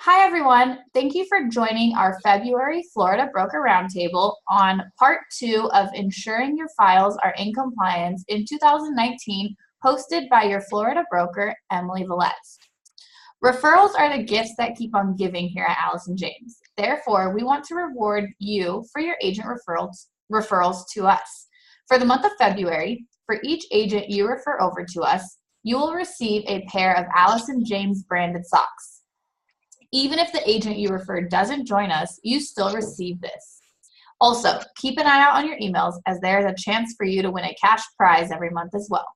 Hi, everyone. Thank you for joining our February Florida Broker Roundtable on part two of Ensuring Your Files Are in Compliance in 2019, hosted by your Florida broker, Emily Velez. Referrals are the gifts that keep on giving here at Allison James. Therefore, we want to reward you for your agent referrals to us. For the month of February, for each agent you refer over to us, you will receive a pair of Allison James branded socks. Even if the agent you referred doesn't join us, you still receive this. Also, keep an eye out on your emails as there is a chance for you to win a cash prize every month as well.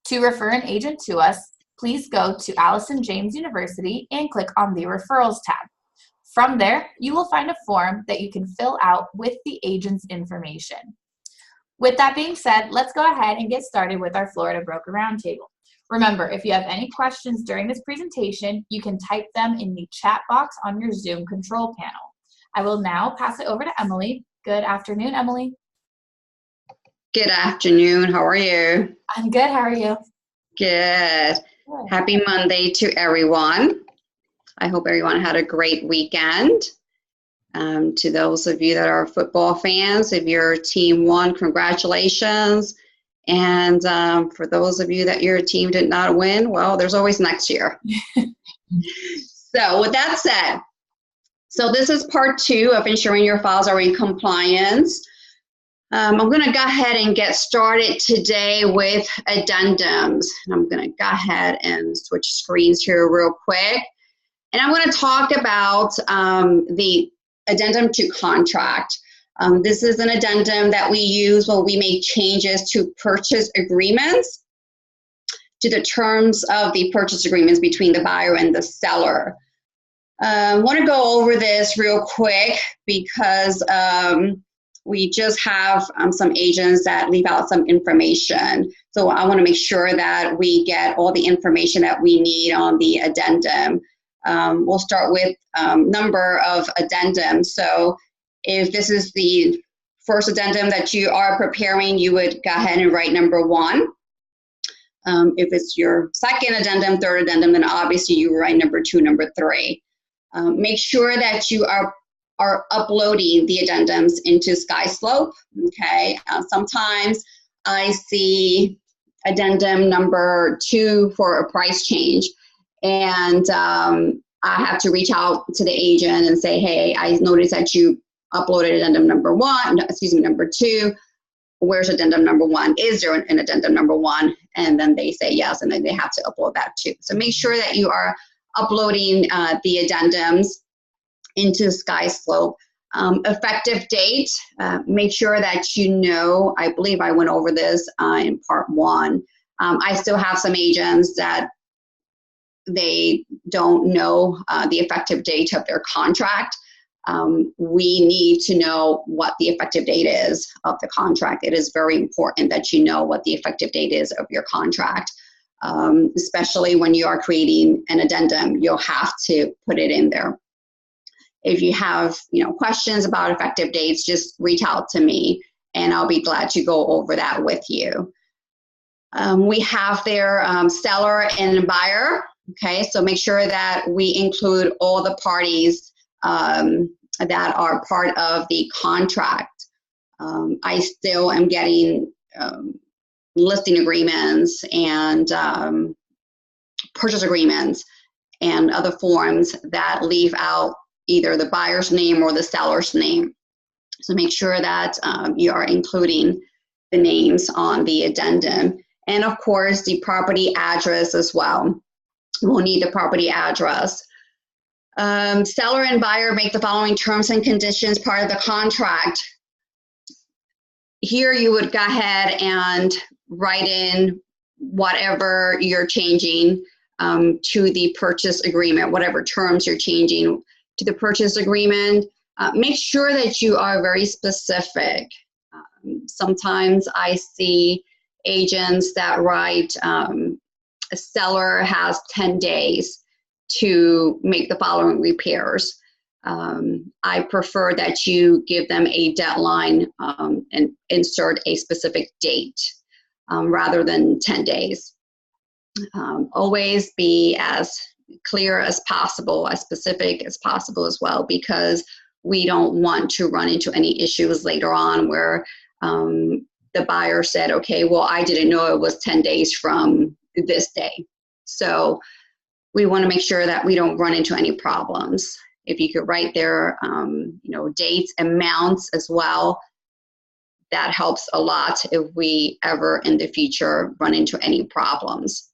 To refer an agent to us, please go to Allison James University and click on the Referrals tab. From there, you will find a form that you can fill out with the agent's information. With that being said, let's go ahead and get started with our Florida Broker Roundtable. Remember, if you have any questions during this presentation, you can type them in the chat box on your Zoom control panel. I will now pass it over to Emily. Good afternoon, Emily. Good afternoon. How are you? I'm good. How are you? Good. Happy Monday to everyone. I hope everyone had a great weekend. To those of you that are football fans, if your team won, congratulations. And for those of you that your team did not win, well, there's always next year. So with that said, so this is part two of ensuring your files are in compliance. I'm going to go ahead and get started today with addendums. I'm going to go ahead and switch screens here real quick. And I'm going to talk about the addendum to contract. This is an addendum that we use when we make changes to purchase agreements, to the terms of the purchase agreements between the buyer and the seller. I want to go over this real quick because we just have some agents that leave out some information. So I want to make sure that we get all the information that we need on the addendum. We'll start with number of addendums. So if this is the first addendum that you are preparing, you would go ahead and write number 1. If it's your second addendum, third addendum, then obviously you write number 2, number 3. Make sure that you are uploading the addendums into SkySlope, okay? Sometimes I see addendum number 2 for a price change, and I have to reach out to the agent and say, hey, I noticed that you uploaded addendum number 2. Where's addendum number 1? Is there an addendum number 1? And then they say yes, and then they have to upload that too. So make sure that you are uploading the addendums into SkySlope. Effective date, make sure that you know, I believe I went over this in part 1. I still have some agents that they don't know the effective date of their contract. We need to know what the effective date is of the contract. It is very important that you know what the effective date is of your contract, especially when you are creating an addendum. You'll have to put it in there. If you have questions about effective dates, just reach out to me, and I'll be glad to go over that with you. We have their seller and buyer. Okay, so make sure that we include all the parties that are part of the contract. I still am getting listing agreements and purchase agreements and other forms that leave out either the buyer's name or the seller's name. So make sure that you are including the names on the addendum. And of course, the property address as well. We'll need the property address. Seller and buyer make the following terms and conditions part of the contract. Here you would go ahead and write in whatever you're changing to the purchase agreement, whatever terms you're changing to the purchase agreement. Make sure that you are very specific. Sometimes I see agents that write a seller has 10 days to make the following repairs. I prefer that you give them a deadline and insert a specific date rather than 10 days. Always be as clear as possible, as specific as possible as well, because we don't want to run into any issues later on where the buyer said, okay, well, I didn't know it was 10 days from this day. So we want to make sure that we don't run into any problems. If you could write there, dates, amounts as well, that helps a lot if we ever in the future run into any problems.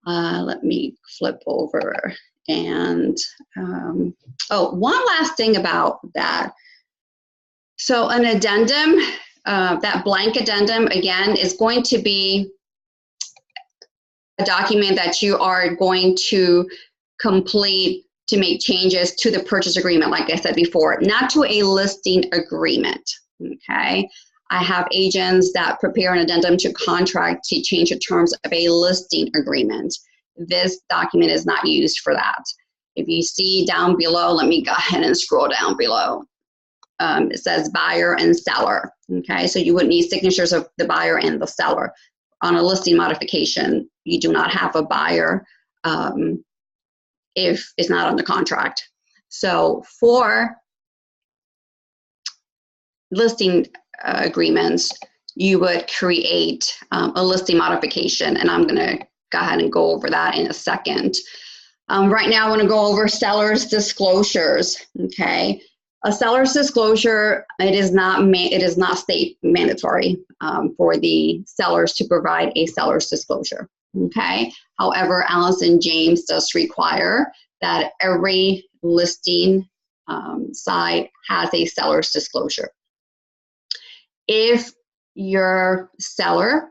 Let me flip over and, one last thing about that. So an addendum, that blank addendum, again, is going to be a document that you are going to complete to make changes to the purchase agreement, like I said before, not to a listing agreement, okay? I have agents that prepare an addendum to contract to change the terms of a listing agreement. This document is not used for that. If you see down below, let me go ahead and scroll down below. It says buyer and seller, okay? So you would need signatures of the buyer and the seller. On a listing modification, you do not have a buyer if it's not on the contract. So for listing agreements, you would create a listing modification, and I'm going to go ahead and go over that in a second. Right now, I want to go over seller's disclosures. Okay, a seller's disclosure, it is not state mandatory for the sellers to provide a seller's disclosure. Okay, however, Allison James does require that every listing site has a seller's disclosure. If your seller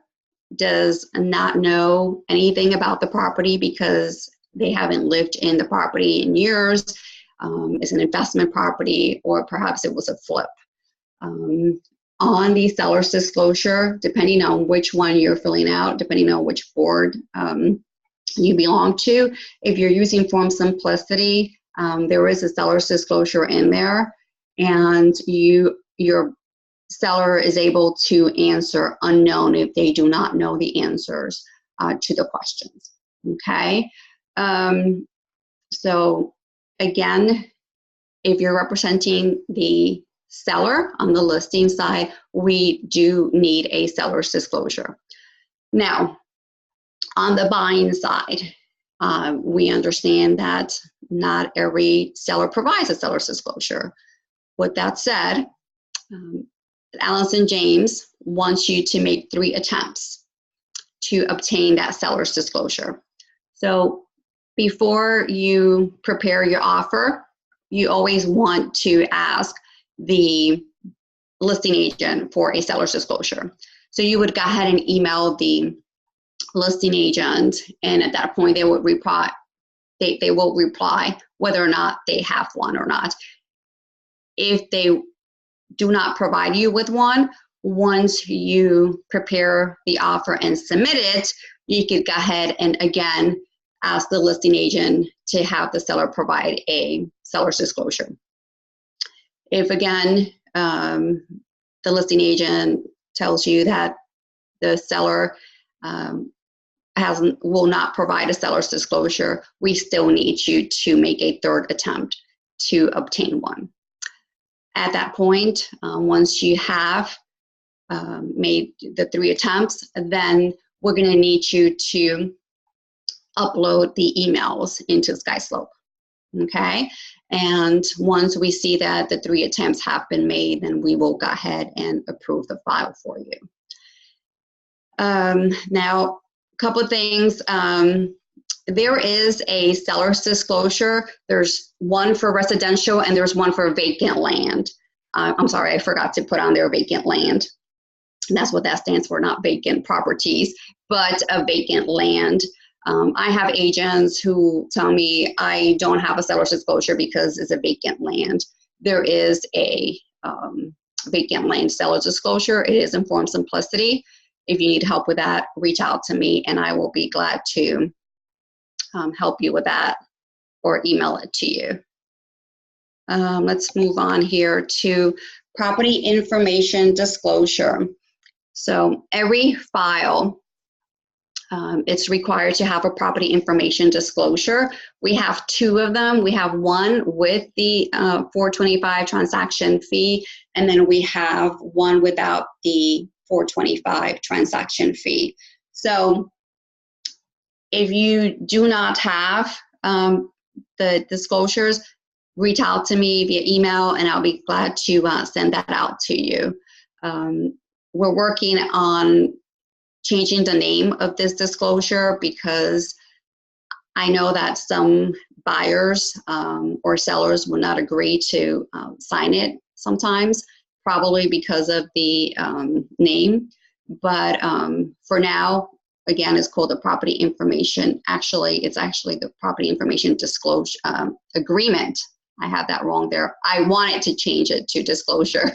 does not know anything about the property because they haven't lived in the property in years, it's an investment property, or perhaps it was a flip. On the seller's disclosure, depending on which one you're filling out, depending on which board you belong to, if you're using Form Simplicity, there is a seller's disclosure in there, and your seller is able to answer unknown if they do not know the answers to the questions. Okay, so again, if you're representing the seller on the listing side, we do need a seller's disclosure. Now, on the buying side, we understand that not every seller provides a seller's disclosure. With that said, Allison James wants you to make 3 attempts to obtain that seller's disclosure. So before you prepare your offer, you always want to ask the listing agent for a seller's disclosure. So you would go ahead and email the listing agent, and at that point they will reply. They will reply whether or not they have one or not. If they do not provide you with one, once you prepare the offer and submit it, you could go ahead and again ask the listing agent to have the seller provide a seller's disclosure. If again, the listing agent tells you that the seller will not provide a seller's disclosure, we still need you to make a 3rd attempt to obtain one. At that point, once you have made the 3 attempts, then we're going to need you to upload the emails into SkySlope. Okay, and once we see that the 3 attempts have been made, then we will go ahead and approve the file for you. Now, a couple of things. There is a seller's disclosure. There's one for residential and there's one for vacant land. I'm sorry, I forgot to put on there vacant land. And that's what that stands for, not vacant properties, but a vacant land. I have agents who tell me I don't have a seller's disclosure because it's a vacant land. There is a vacant land seller's disclosure. It is in Form Simplicity. If you need help with that, reach out to me and I will be glad to help you with that or email it to you. Let's move on here to property information disclosure. So every file It's required to have a property information disclosure. We have two of them. We have one with the $425 transaction fee, and then we have one without the $425 transaction fee. So if you do not have the disclosures, reach out to me via email, and I'll be glad to send that out to you. We're working on changing the name of this disclosure because I know that some buyers or sellers will not agree to sign it sometimes, probably because of the name. But for now, again, it's called the property information. Actually, it's actually the property information disclosure agreement. I have that wrong there. I wanted to change it to disclosure.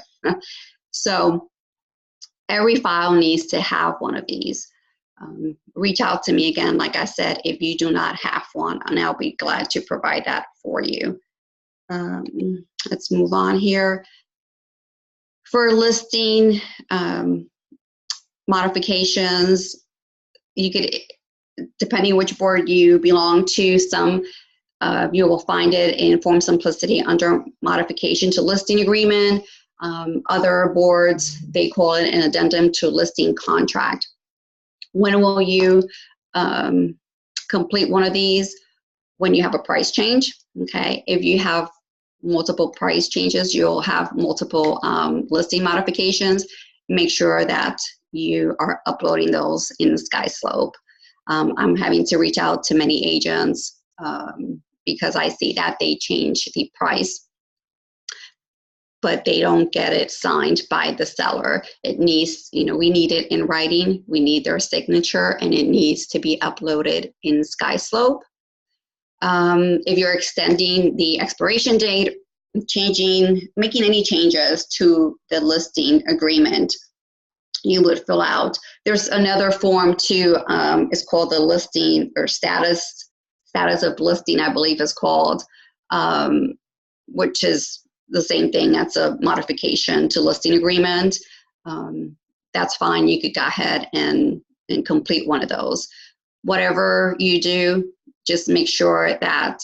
So every file needs to have one of these. Reach out to me again, like I said, if you do not have one, and I'll be glad to provide that for you. Let's move on here. For listing modifications, you could, depending which board you belong to, some you will find it in Form Simplicity under modification to listing agreement. Other boards, they call it an addendum to listing contract. When will you complete one of these? When you have a price change, okay? If you have multiple price changes, you'll have multiple listing modifications. Make sure that you are uploading those in SkySlope. I'm having to reach out to many agents because I see that they change the price, but they don't get it signed by the seller. It needs, we need it in writing, we need their signature, and it needs to be uploaded in SkySlope. If you're extending the expiration date, making any changes to the listing agreement, you would fill out. There's another form too, it's called the listing or status of listing, I believe is called, which is the same thing. That's a modification to listing agreement. That's fine. You could go ahead and complete one of those. Whatever you do, just make sure that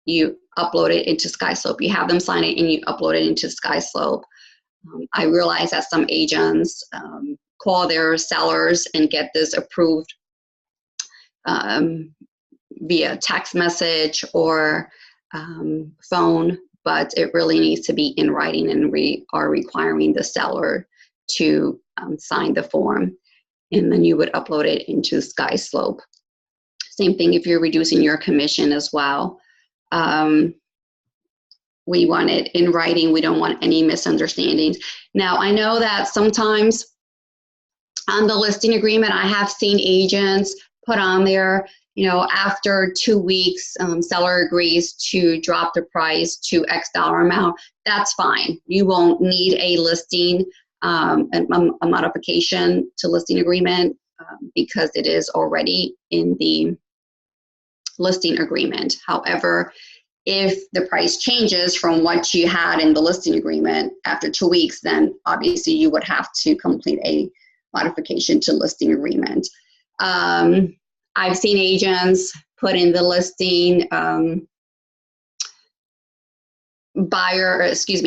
you upload it into SkySlope. You have them sign it and you upload it into SkySlope. I realize that some agents call their sellers and get this approved via text message or phone, but it really needs to be in writing, and we are requiring the seller to sign the form, and then you would upload it into SkySlope. Same thing if you're reducing your commission as well. We want it in writing. We don't want any misunderstandings. Now, I know that sometimes on the listing agreement, I have seen agents put on there, after 2 weeks, seller agrees to drop the price to X dollar amount. That's fine. You won't need a listing, a modification to listing agreement because it is already in the listing agreement. However, if the price changes from what you had in the listing agreement after 2 weeks, then obviously you would have to complete a modification to listing agreement. I've seen agents put in the listing,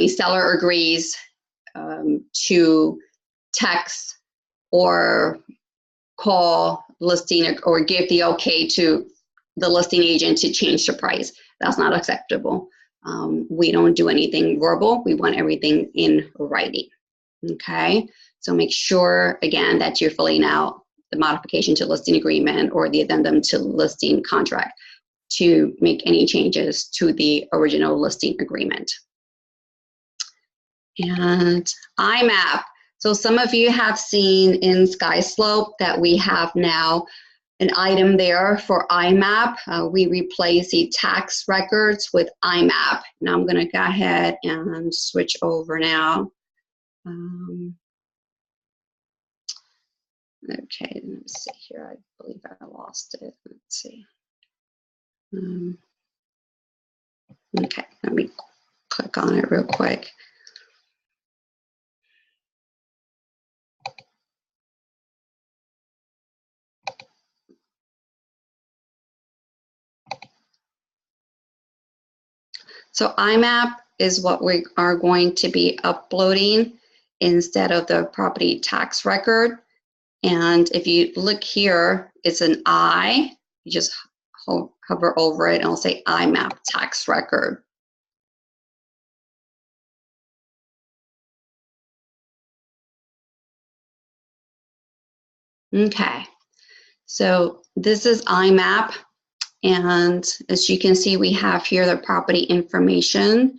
seller agrees to text or call listing or give the okay to the listing agent to change the price. That's not acceptable. We don't do anything verbal. We want everything in writing. Okay, so make sure again that you're filling out the modification to listing agreement or the addendum to listing contract to make any changes to the original listing agreement. And IMAP. So some of you have seen in SkySlope that we have now an item there for IMAP. We replace the tax records with IMAP. Now I'm going to go ahead and switch over now. Okay, let me see here. I believe I lost it. Let's see. Okay, let me click on it real quick. So IMAP is what we are going to be uploading instead of the property tax record. And if you look here, it's an I. You just hover over it and it'll say IMAP tax record. Okay, so this is IMAP, and as you can see, we have here the property information.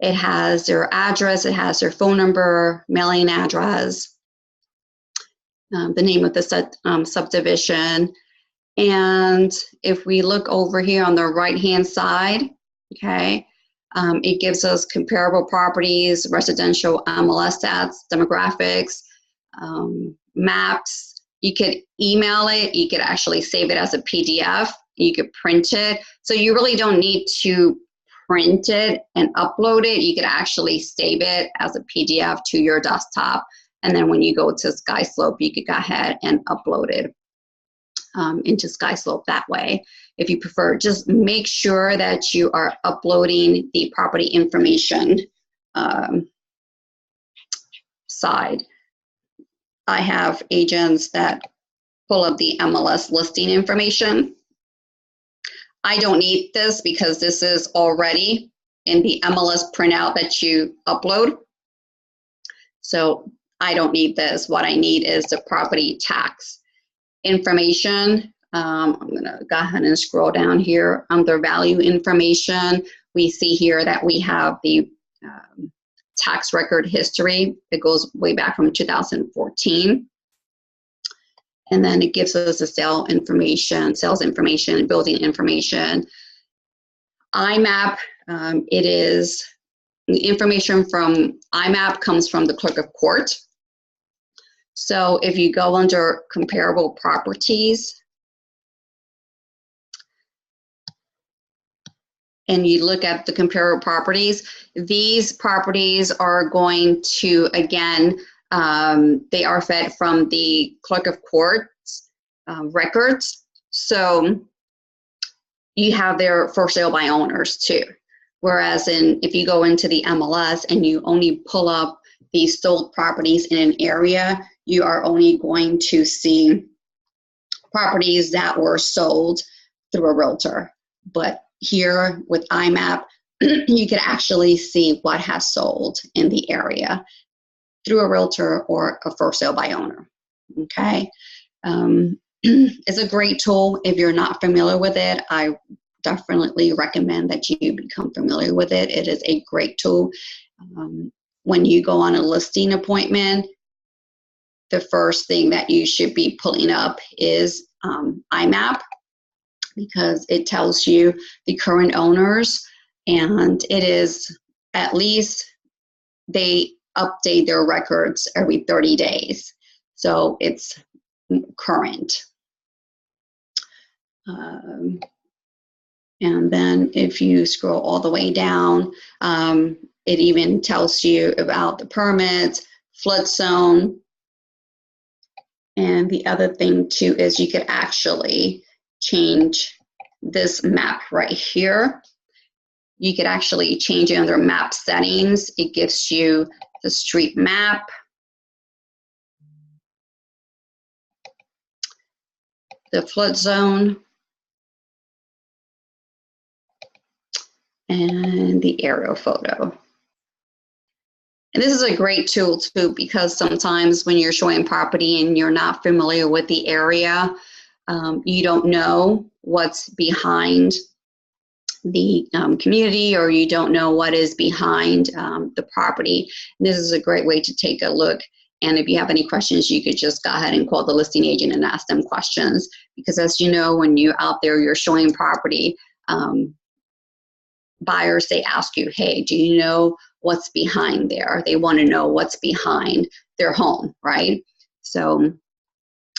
It has their address, it has their phone number, mailing address, the name of the subdivision. And if we look over here on the right-hand side, okay, it gives us comparable properties, residential MLS stats, demographics, maps. You could email it. You could actually save it as a PDF. You could print it. So you really don't need to print it and upload it. You could actually save it as a PDF to your desktop. And then when you go to SkySlope, you could go ahead and upload it into SkySlope that way. If you prefer, just make sure that you are uploading the property information side. I have agents that pull up the MLS listing information. I don't need this because this is already in the MLS printout that you upload. So I don't need this. What I need is the property tax information. I'm going to go ahead and scroll down here under value information. We see here that we have the tax record history. It goes way back from 2014. And then it gives us the sales information, building information. IMAP, it is, the information from IMAP comes from the clerk of court. So if you go under comparable properties and you look at the comparable properties, these properties are going to, again, they are fed from the clerk of court's records. So you have their for sale by owners too. Whereas if you go into the MLS and you only pull up these sold properties in an area, you are only going to see properties that were sold through a realtor. But here with IMAP, you can actually see what has sold in the area through a realtor or a for sale by owner. Okay, it's a great tool. If you're not familiar with it, I definitely recommend that you become familiar with it. It is a great tool. When you go on a listing appointment, the first thing that you should be pulling up is IMAP, because it tells you the current owners, and it is at least they update their records every 30 days. So it's current. And then if you scroll all the way down, it even tells you about the permits, flood zone. And the other thing too is you could actually change this map right here. You could actually change it under map settings. It gives you the street map, the flood zone, and the aerial photo. And this is a great tool too, because sometimes when you're showing property and you're not familiar with the area, you don't know what's behind the community, or you don't know what is behind the property. And this is a great way to take a look. And if you have any questions, you could just go ahead and call the listing agent and ask them questions. Because as you know, when you're out there, you're showing property, buyers, they ask you, hey, do you know what's behind there? They want to know what's behind their home, right? So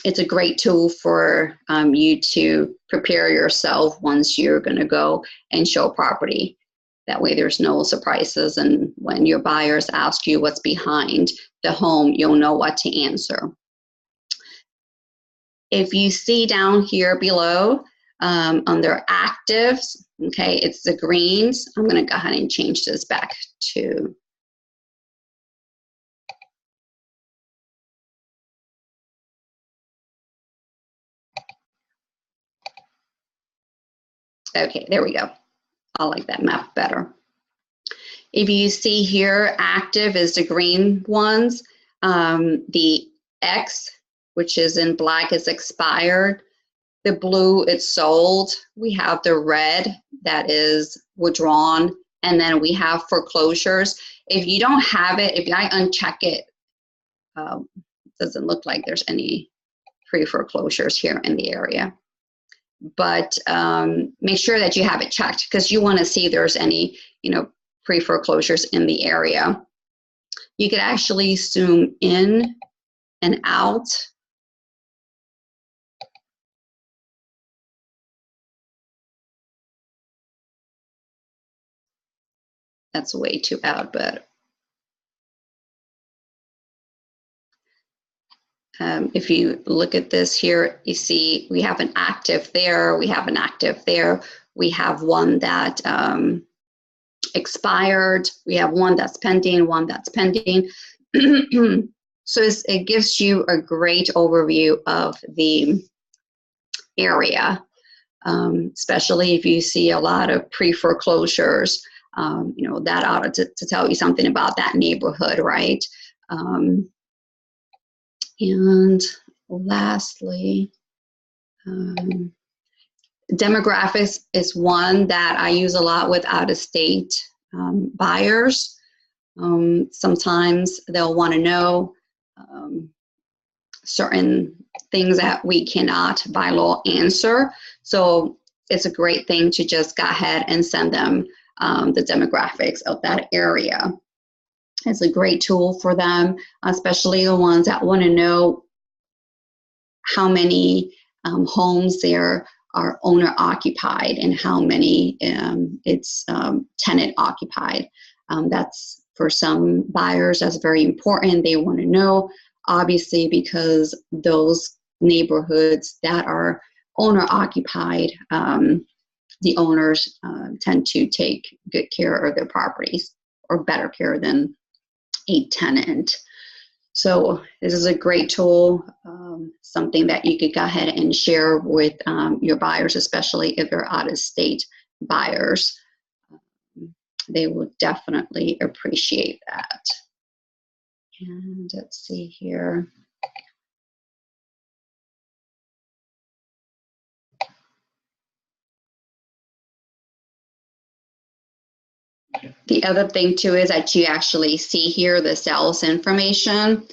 it's a great tool for you to prepare yourself once you're going to go and show property. That way there's no surprises, and when your buyers ask you what's behind the home, you'll know what to answer. If you see down here below, Under actives, okay, it's the greens. I'm going to go ahead and change this back to okay, there we go. I like that map better. If you see here, active is the green ones. The X, which is in black, is expired. The blue, it's sold. We have the red that is withdrawn. And then we have foreclosures. If you don't have it, if I uncheck it, it doesn't look like there's any pre-foreclosures here in the area. But make sure that you have it checked because you want to see if there's any, pre-foreclosures in the area. You could actually zoom in and out. That's way too out, but if you look at this here, you see we have an active there, we have an active there, we have one that expired, we have one that's pending, one that's pending. So it gives you a great overview of the area, especially if you see a lot of pre-foreclosures. That ought to tell you something about that neighborhood, right? And lastly, demographics is one that I use a lot with out-of-state buyers. Sometimes they'll want to know certain things that we cannot by law answer. So it's a great thing to just go ahead and send them the demographics of that area. It's a great tool for them, especially the ones that want to know how many homes there are owner occupied and how many it's tenant occupied. That's for some buyers, that's very important. They want to know, obviously, because those neighborhoods that are owner occupied, the owners tend to take good care of their properties or better care than a tenant. So this is a great tool, something that you could go ahead and share with your buyers, especially if they're out-of-state buyers. They will definitely appreciate that. And let's see here. The other thing too is that you actually see here the sales information.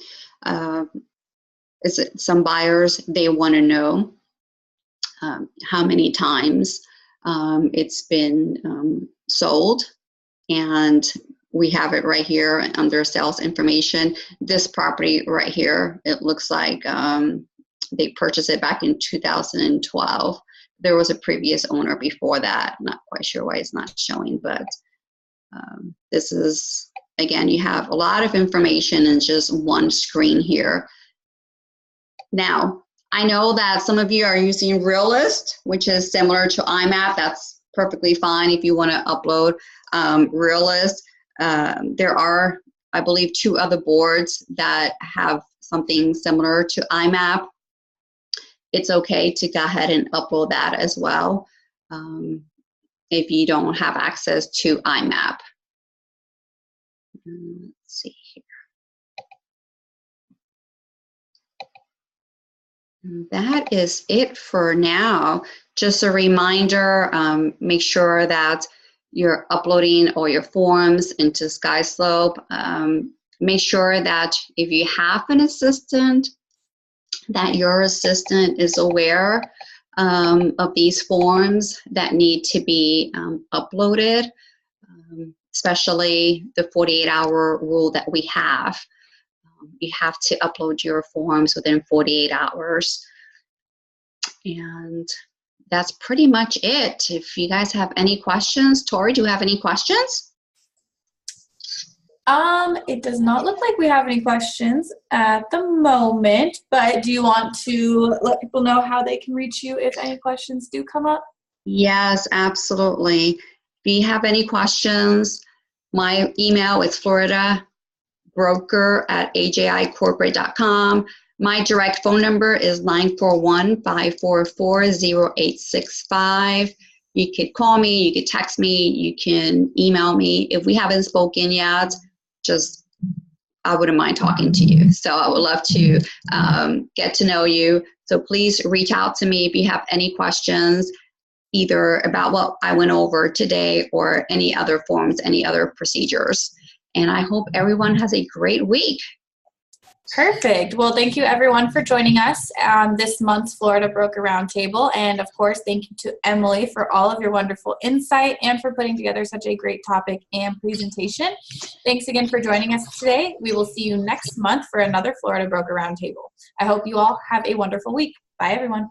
Some buyers, they want to know how many times it's been sold, and we have it right here under sales information. This property right here, it looks like they purchased it back in 2012. There was a previous owner before that. I'm not quite sure why it's not showing, but this is, again, you have a lot of information in just one screen here. Now, I know that some of you are using Realist, which is similar to IMAP. That's perfectly fine if you want to upload Realist. There are, I believe, 2 other boards that have something similar to IMAP. It's okay to go ahead and upload that as well if you don't have access to IMAP. Let's see here. That is it for now. Just a reminder, make sure that you're uploading all your forms into SkySlope. Make sure that if you have an assistant, that your assistant is aware of these forms that need to be uploaded, especially the 48-hour rule that we have. You have to upload your forms within 48 hours. And that's pretty much it. If you guys have any questions, Tori, do you have any questions? It does not look like we have any questions at the moment, but do you want to let people know how they can reach you if any questions do come up? Yes, absolutely. If you have any questions, my email is floridabroker@ajicorporate.com. My direct phone number is 941-544-0865. You could call me, you could text me, you can email me. If we haven't spoken yet, I wouldn't mind talking to you. So I would love to get to know you. So please reach out to me if you have any questions, either about what I went over today or any other forms, any other procedures. And I hope everyone has a great week. Perfect. Well, thank you everyone for joining us on this month's Florida Broker Roundtable. And of course, thank you to Emily for all of your wonderful insight and for putting together such a great topic and presentation. Thanks again for joining us today. We will see you next month for another Florida Broker Roundtable. I hope you all have a wonderful week. Bye, everyone.